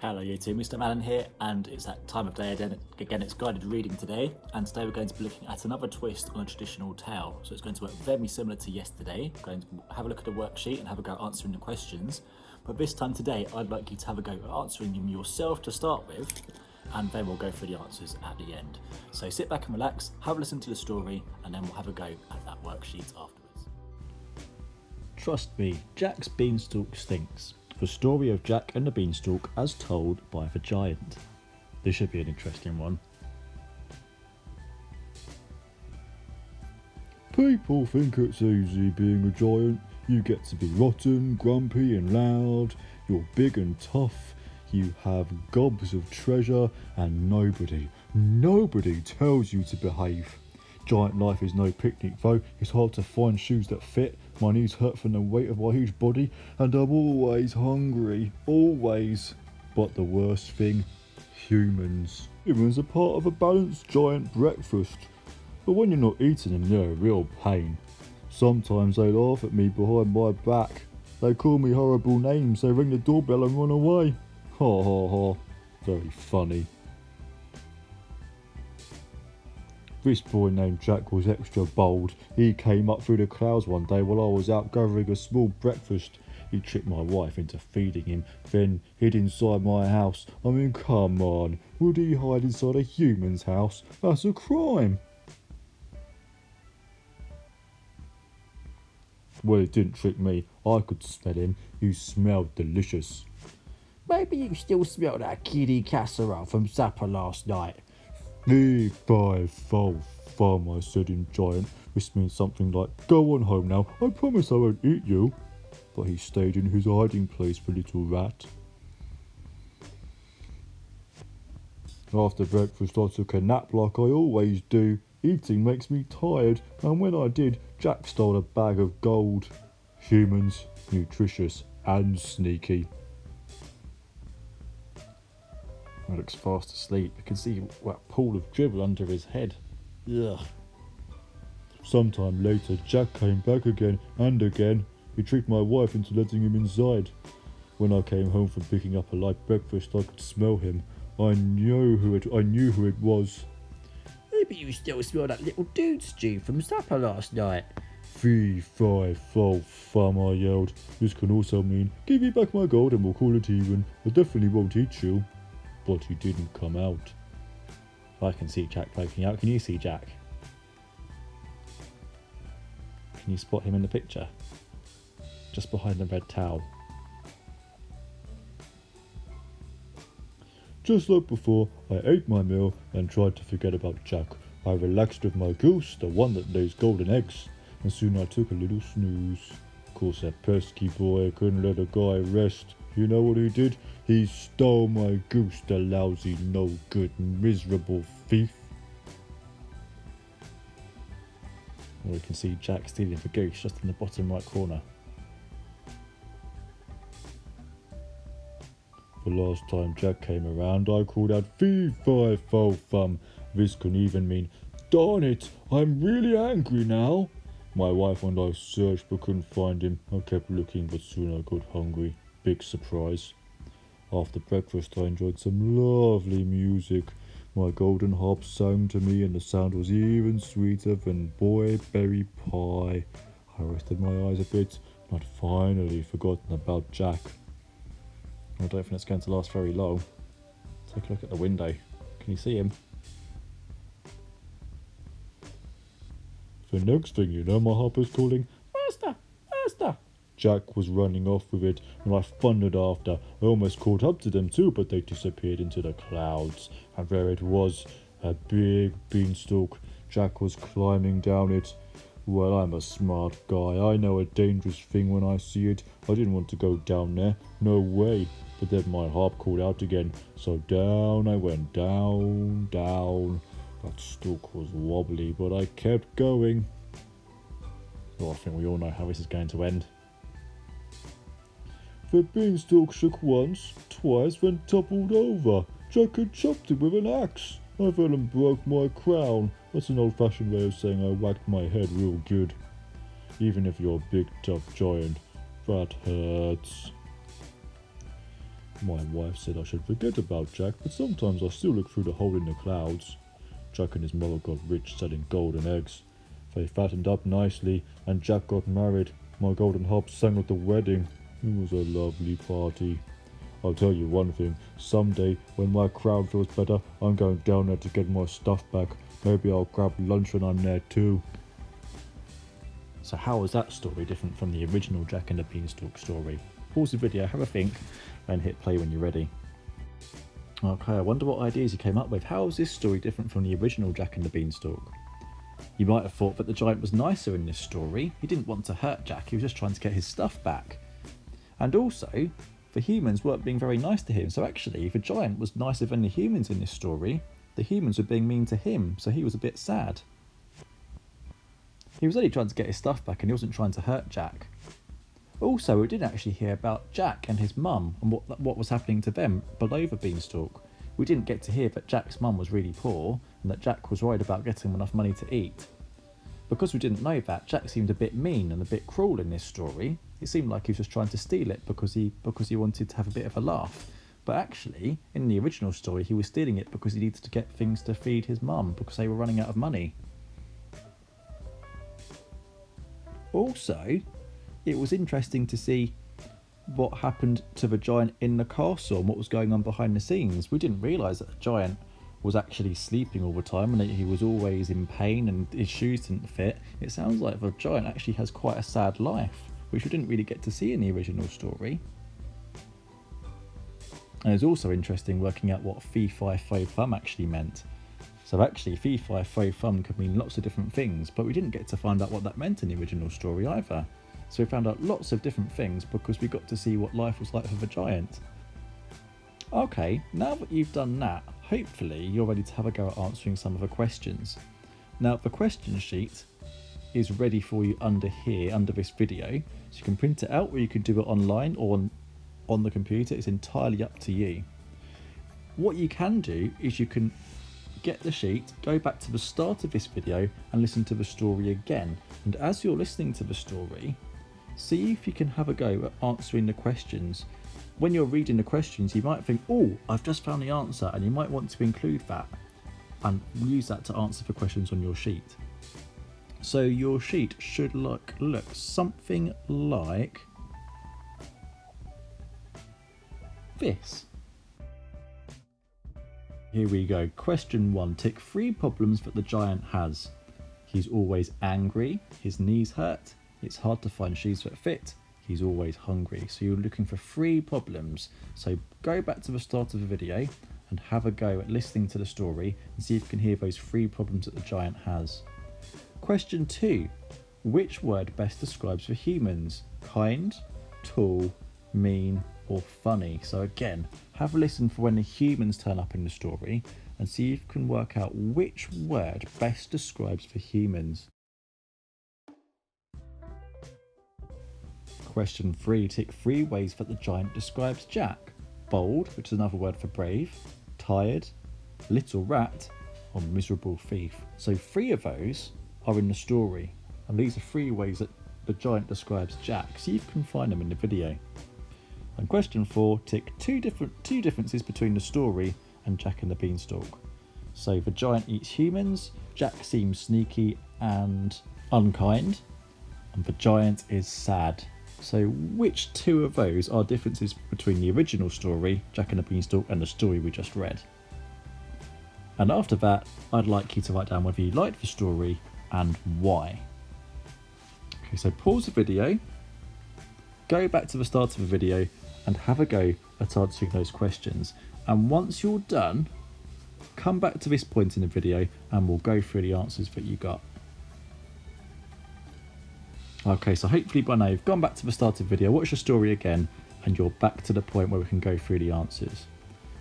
Hello YouTube, Mr. Malin here, and it's that time of day again. It's guided reading today, and today we're going to be looking at another twist on a traditional tale. So it's going to work very similar to yesterday. We're going to have a look at the worksheet and have a go answering the questions. But this time today, I'd like you to have a go at answering them yourself to start with, and then we'll go through the answers at the end. So sit back and relax, have a listen to the story, and then we'll have a go at that worksheet afterwards. Trust me, Jack's beanstalk stinks. The story of Jack and the Beanstalk as told by the giant. This should be an interesting one. People think it's easy being a giant. You get to be rotten, grumpy and loud. You're big and tough. You have gobs of treasure and nobody tells you to behave. Giant life is no picnic though. It's hard to find shoes that fit. My knees hurt from the weight of my huge body, and I'm always hungry. Always. But the worst thing, humans. Humans are part of a balanced giant breakfast. But when you're not eating them, they're a real pain. Sometimes they laugh at me behind my back. They call me horrible names. They ring the doorbell and run away. Ha ha ha. Very funny. This boy named Jack was extra bold. He came up through the clouds one day while I was out gathering a small breakfast. He tricked my wife into feeding him, then hid inside my house. I mean, come on. Would he hide inside a human's house? That's a crime. Well, it didn't trick me. I could smell him. He smelled delicious. Maybe you still smell that kiddie casserole from supper last night. Fee, fi, fo, fum, I said in giant. This means something like, go on home now, I promise I won't eat you. But he stayed in his hiding place, the little rat. After breakfast I took a nap like I always do. Eating makes me tired, and when I did, Jack stole a bag of gold. Humans, nutritious and sneaky. He looks fast asleep. You can see that pool of dribble under his head. Ugh. Sometime later, Jack came back again and again. He tricked my wife into letting him inside. When I came home from picking up a light breakfast, I could smell him. I knew who it was. Maybe you still smell that little dude stew from supper last night. Fee, fi, fo, fum, I yelled. This can also mean, give me back my gold and we'll call it even. I definitely won't eat you. But he didn't come out. I can see Jack poking out. Can you see Jack? Can you spot him in the picture? Just behind the red towel. Just like before, I ate my meal and tried to forget about Jack. I relaxed with my goose, the one that lays golden eggs, and soon I took a little snooze. Of course, that pesky boy couldn't let a guy rest. You know what he did? He stole my goose, the lousy, no-good, miserable thief. Well, we can see Jack stealing the goose just in the bottom right corner. The last time Jack came around, I called out, fee, fi, fo, fum. This can even mean, darn it, I'm really angry now. My wife and I searched but couldn't find him. I kept looking, but soon I got hungry. Big surprise. After breakfast, I enjoyed some lovely music. My golden harp sang to me, and the sound was even sweeter than boy berry pie. I rested my eyes a bit, and I'd finally forgotten about Jack. I don't think it's going to last very long. Take a look at the window. Can you see him? The next thing you know, my harp is calling, Master! Master! Jack was running off with it, and I thundered after. I almost caught up to them too, but they disappeared into the clouds. And there it was, a big beanstalk. Jack was climbing down it. Well, I'm a smart guy. I know a dangerous thing when I see it. I didn't want to go down there. No way. But then my harp called out again. So down I went. Down, down. That stalk was wobbly, but I kept going. Well, I think we all know how this is going to end. The beanstalk shook once, twice, then toppled over. Jack had chopped it with an axe. I fell and broke my crown. That's an old-fashioned way of saying I whacked my head real good. Even if you're a big tough giant, that hurts. My wife said I should forget about Jack, but sometimes I still look through the hole in the clouds. Jack and his mother got rich selling golden eggs. They fattened up nicely, and Jack got married. My golden harp sang at the wedding. It was a lovely party. I'll tell you one thing, someday when my crown feels better, I'm going down there to get my stuff back. Maybe I'll grab lunch when I'm there too. So how was that story different from the original Jack and the Beanstalk story? Pause the video, have a think, and hit play when you're ready. Okay, I wonder what ideas he came up with. How is this story different from the original Jack and the Beanstalk? You might have thought that the giant was nicer in this story. He didn't want to hurt Jack, he was just trying to get his stuff back. And also, the humans weren't being very nice to him, so actually, if the giant was nicer than the humans in this story, the humans were being mean to him, so he was a bit sad. He was only trying to get his stuff back and he wasn't trying to hurt Jack. Also, we didn't actually hear about Jack and his mum and what was happening to them below the beanstalk. We didn't get to hear that Jack's mum was really poor and that Jack was worried about getting enough money to eat. Because we didn't know that, Jack seemed a bit mean and a bit cruel in this story. It seemed like he was just trying to steal it because he wanted to have a bit of a laugh. But actually, in the original story, he was stealing it because he needed to get things to feed his mum because they were running out of money. Also, it was interesting to see what happened to the giant in the castle and what was going on behind the scenes. We didn't realise that the giant was actually sleeping all the time and that he was always in pain and his shoes didn't fit. It sounds like the giant actually has quite a sad life, which we didn't really get to see in the original story. And it's also interesting working out what Fee Fi Fo Fum actually meant. So actually, Fee Fi Fo Fum could mean lots of different things, but we didn't get to find out what that meant in the original story either. So we found out lots of different things because we got to see what life was like for the giant. Okay, now that you've done that, hopefully you're ready to have a go at answering some of the questions. Now the question sheet is ready for you under here, under this video, so you can print it out or you can do it online or on the computer. It's entirely up to you. What you can do is you can get the sheet, go back to the start of this video and listen to the story again, and as you're listening to the story, see if you can have a go at answering the questions. When you're reading the questions, you might think, oh, I've just found the answer, and you might want to include that and use that to answer the questions on your sheet. So your sheet should look something like this. Here we go. Question 1. Tick 3 problems that the giant has. He's always angry, his knees hurt, it's hard to find shoes that fit, he's always hungry. So you're looking for 3 problems. So go back to the start of the video and have a go at listening to the story and see if you can hear those 3 problems that the giant has. Question 2. Which word best describes the humans? Kind, tall, mean, or funny? So again, have a listen for when the humans turn up in the story and see if you can work out which word best describes the humans. Question 3. Tick 3 ways that the giant describes Jack. Bold, which is another word for brave, tired, little rat, or miserable thief. So 3 of those are in the story, and these are 3 ways that the giant describes Jack. See if you can find them in the video. And question 4, tick two differences between the story and Jack and the Beanstalk. So the giant eats humans, Jack seems sneaky and unkind, and the giant is sad. So which 2 of those are differences between the original story, Jack and the Beanstalk, and the story we just read? And after that, I'd like you to write down whether you liked the story and why. Okay, so pause the video, go back to the start of the video and have a go at answering those questions. And once you're done, come back to this point in the video and we'll go through the answers that you got. Okay, so hopefully by now you've gone back to the start of the video, watch the story again, and you're back to the point where we can go through the answers.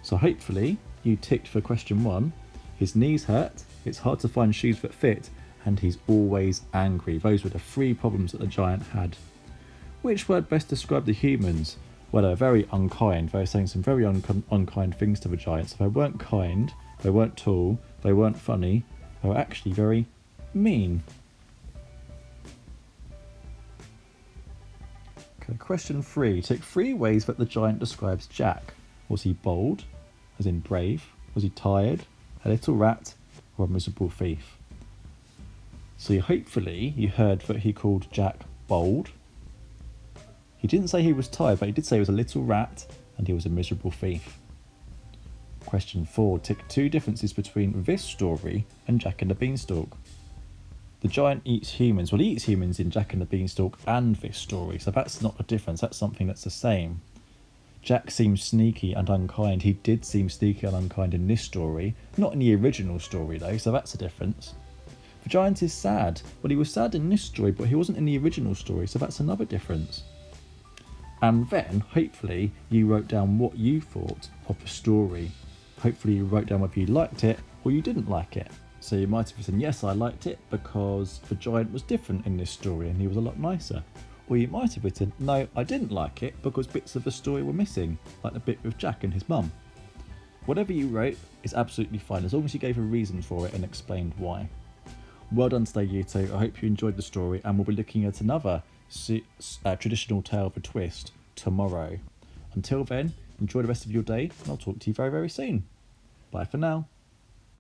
So hopefully you ticked for question 1, his knees hurt, it's hard to find shoes that fit, and he's always angry. Those were the 3 problems that the giant had. Which word best described the humans? Well, they're very unkind. They were saying some very unkind things to the giant. So they weren't kind, they weren't tall, they weren't funny, they were actually very mean. Okay, question 3. Tick 3 ways that the giant describes Jack. Was he bold, as in brave? Was he tired, a little rat, or a miserable thief? So hopefully you heard that he called Jack bold. He didn't say he was tired, but he did say he was a little rat and he was a miserable thief. Question 4. Tick 2 differences between this story and Jack and the Beanstalk. The giant eats humans. Well, he eats humans in Jack and the Beanstalk and this story, so that's not a difference. That's something that's the same. Jack seems sneaky and unkind. He did seem sneaky and unkind in this story. Not in the original story, though, so that's a difference. The giant is sad. Well, he was sad in this story, but he wasn't in the original story, so that's another difference. And then, hopefully, you wrote down what you thought of the story. Hopefully you wrote down whether you liked it or you didn't like it. So you might have written, yes, I liked it because the giant was different in this story and he was a lot nicer. Or you might have written, no, I didn't like it because bits of the story were missing, like the bit with Jack and his mum. Whatever you wrote is absolutely fine, as long as you gave a reason for it and explained why. Well done today, Year 2. I hope you enjoyed the story, and we'll be looking at another traditional tale of a twist tomorrow. Until then, enjoy the rest of your day, and I'll talk to you very, very soon. Bye for now.